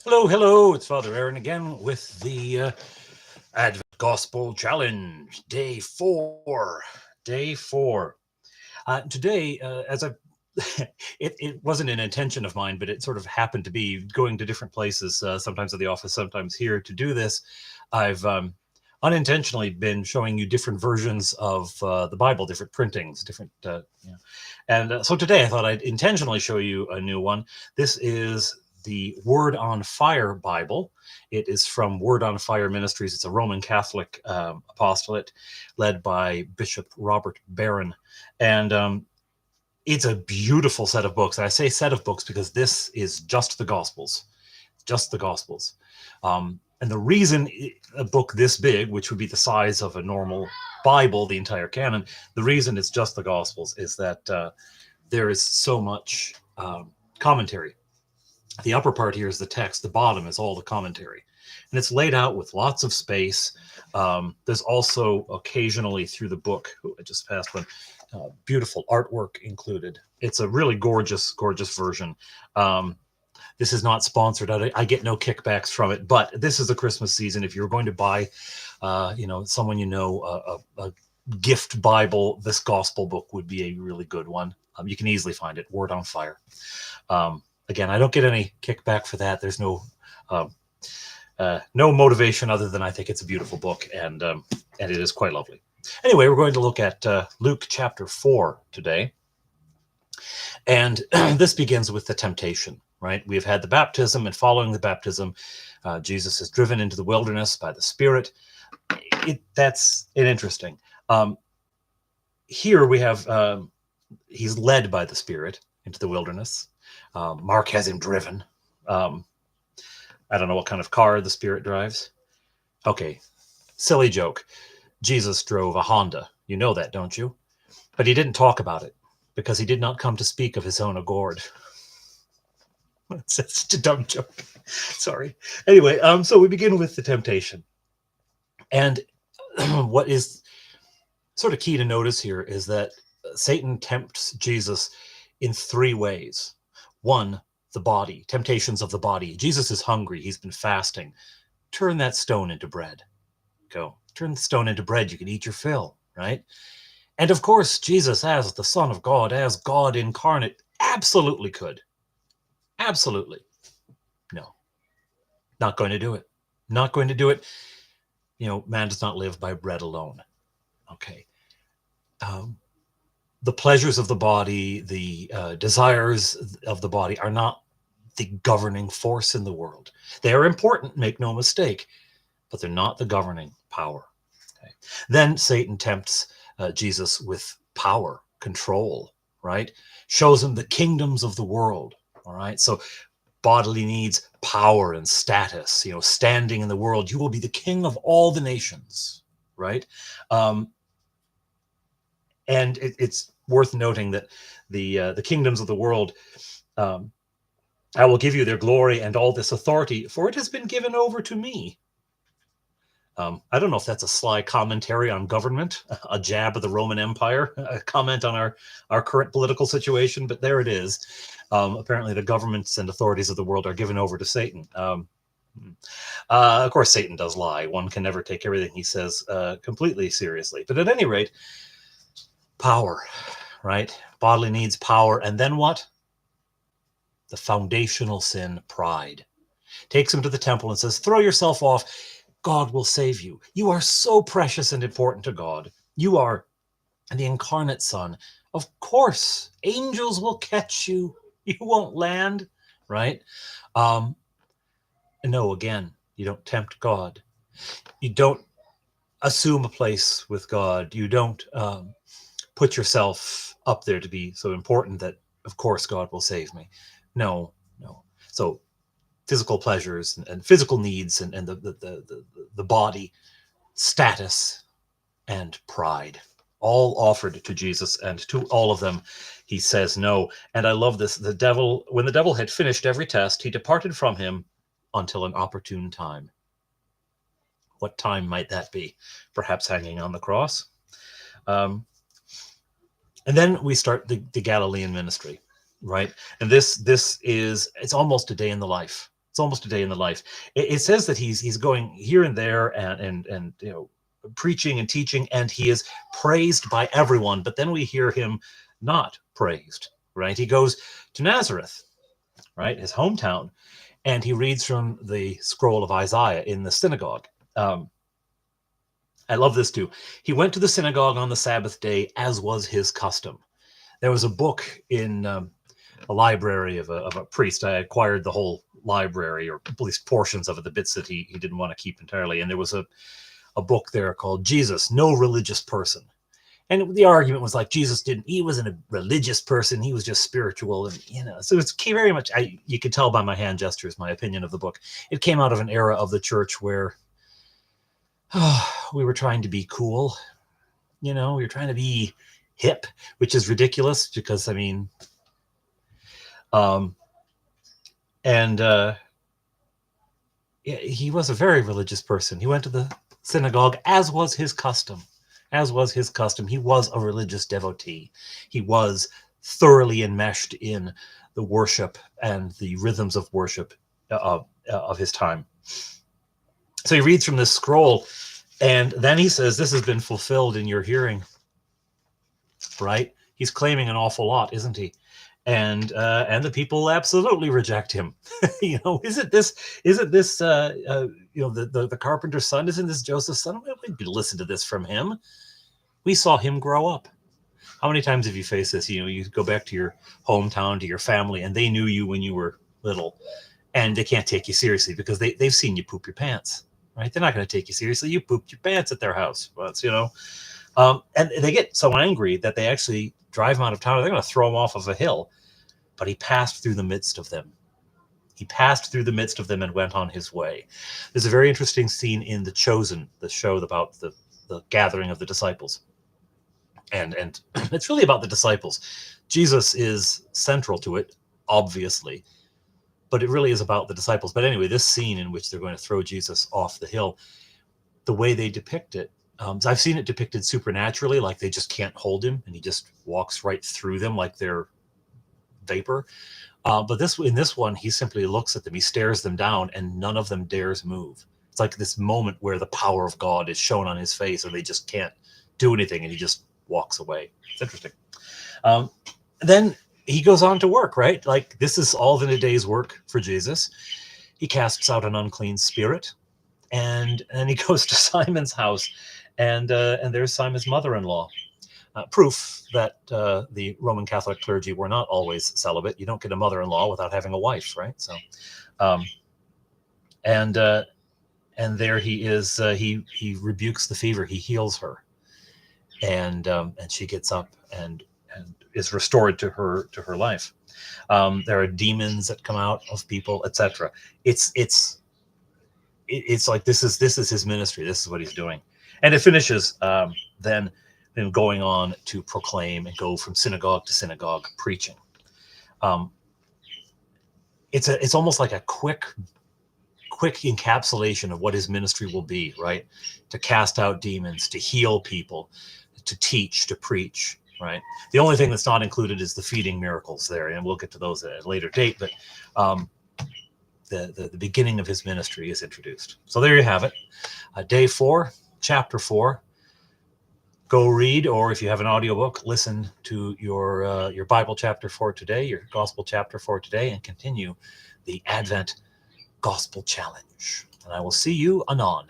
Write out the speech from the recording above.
Hello, hello. It's Father Aaron again with the Advent Gospel Challenge, day four. Day four. Today, as I, it wasn't an intention of mine, but it sort of happened to be going to different places, sometimes at the office, sometimes here to do this. I've unintentionally been showing you different versions of the Bible, different printings, different, and so today I thought I'd intentionally show you a new one. This is the Word on Fire Bible. It is from Word on Fire Ministries. It's a Roman Catholic apostolate led by Bishop Robert Barron. And it's a beautiful set of books. And I say set of books because this is just the Gospels, just the Gospels. And the reason a book this big, which would be the size of a normal Bible, the entire canon, the reason it's just the Gospels is that there is so much commentary. The upper part here is the text. The bottom is all the commentary. And it's laid out with lots of space. There's also occasionally through the book, I just passed one, beautiful artwork included. It's a really gorgeous, gorgeous version. This is not sponsored. I get no kickbacks from it, but this is the Christmas season. If you're going to buy, someone a gift Bible, this gospel book would be a really good one. You can easily find it, Word on Fire. Again, I don't get any kickback for that. There's no motivation other than I think it's a beautiful book, and it is quite lovely. Anyway, we're going to look at Luke chapter 4 today. And this begins with the temptation, right? We've had the baptism, and following the baptism, Jesus is driven into the wilderness by the Spirit. That's interesting. Here we have, he's led by the Spirit into the wilderness. Mark has him driven. I don't know what kind of car the Spirit drives. Okay, silly joke. Jesus drove a Honda. You know that, don't you? But he didn't talk about it because he did not come to speak of his own accord. It's such a dumb joke. Sorry. Anyway, so we begin with the temptation. And what is sort of key to notice here is that Satan tempts Jesus in three ways. One, the body, temptations of the body. Jesus is hungry. He's been fasting. Turn that stone into bread. Go. Turn the stone into bread. You can eat your fill, right? And of course, Jesus, as the Son of God, as God incarnate, absolutely could. Absolutely. No. Not going to do it. Not going to do it. Man does not live by bread alone. Okay. The pleasures of the body, the desires of the body are not the governing force in the world. They are important, make no mistake, but they're not the governing power. Okay. Then Satan tempts Jesus with power, control, right? Shows him the kingdoms of the world, all right? So bodily needs, power and status, standing in the world. You will be the king of all the nations, right? And it's worth noting that the kingdoms of the world, I will give you their glory and all this authority, for it has been given over to me. I don't know if that's a sly commentary on government, a jab at the Roman Empire, a comment on our current political situation, but there it is. Apparently the governments and authorities of the world are given over to Satan. Of course, Satan does lie. One can never take everything he says completely seriously. But at any rate, power, right? Bodily needs, power. And then what? The foundational sin, pride. Takes him to the temple and says, throw yourself off. God will save you. You are so precious and important to God. You are the incarnate Son. Of course, angels will catch you. You won't land, right? No, again, you don't tempt God. You don't assume a place with God. You don't put yourself up there to be so important that, of course, God will save me. No. So physical pleasures and physical needs and the body, status, and pride, all offered to Jesus, and to all of them he says no. And I love this. When the devil had finished every test, he departed from him until an opportune time. What time might that be? Perhaps hanging on the cross. And then we start the Galilean ministry, right? And it's almost a day in the life It's almost a day in the life. It says that he's going here and there and preaching and teaching, and he is praised by everyone. But then we hear him not praised, right? He goes to Nazareth, right, his hometown, and he reads from the scroll of Isaiah in the synagogue. I love this too. He went to the synagogue on the Sabbath day, as was his custom. There was a book in a library of a priest. I acquired the whole library, or at least portions of it, the bits that he didn't want to keep entirely. And there was a book there called Jesus, No Religious Person. And the argument was like, he wasn't a religious person, he was just spiritual. And, so it's very much, you could tell by my hand gestures, my opinion of the book. It came out of an era of the church where we were trying to be cool. We were trying to be hip, which is ridiculous because, he was a very religious person. He went to the synagogue, as was his custom. He was a religious devotee. He was thoroughly enmeshed in the worship and the rhythms of worship of his time. So he reads from this scroll, and then he says, "This has been fulfilled in your hearing." Right? He's claiming an awful lot, isn't he? And the people absolutely reject him. Isn't this the carpenter's son? Isn't this Joseph's son? We'd listen to this from him. We saw him grow up. How many times have you faced this? You go back to your hometown, to your family, and they knew you when you were little, and they can't take you seriously because they've seen you poop your pants, right? They're not going to take you seriously. You pooped your pants at their house. And they get so angry that they actually drive him out of town. They're going to throw him off of a hill. But he passed through the midst of them. And went on his way. There's a very interesting scene in The Chosen, the show about the gathering of the disciples. And it's really about the disciples. Jesus is central to it, obviously, but it really is about the disciples. But anyway, this scene in which they're going to throw Jesus off the hill, the way they depict it, I've seen it depicted supernaturally, like they just can't hold him and he just walks right through them like they're vapor. But in this one, he simply looks at them, he stares them down, and none of them dares move. It's like this moment where the power of God is shown on his face, and they just can't do anything, and he just walks away. It's interesting. Then he goes on to work, right? Like, this is all in a day's work for Jesus. He casts out an unclean spirit, and he goes to Simon's house, and there's Simon's mother-in-law. Proof that the Roman Catholic clergy were not always celibate. You don't get a mother-in-law without having a wife, right? So, and there he is. He rebukes the fever. He heals her, and she gets up and is restored to her life. There are demons that come out of people, etc. It's like this is his ministry. This is what he's doing, and it finishes then going on to proclaim and go from synagogue to synagogue preaching. It's almost like a quick encapsulation of what his ministry will be, right? To cast out demons, to heal people, to teach, to preach, right? The only thing that's not included is the feeding miracles there, and we'll get to those at a later date, but the beginning of his ministry is introduced. So there you have it. Day 4, chapter 4. Go read, or if you have an audiobook, listen to your Bible chapter for today, your gospel chapter for today, and continue the Advent Gospel Challenge. And I will see you anon.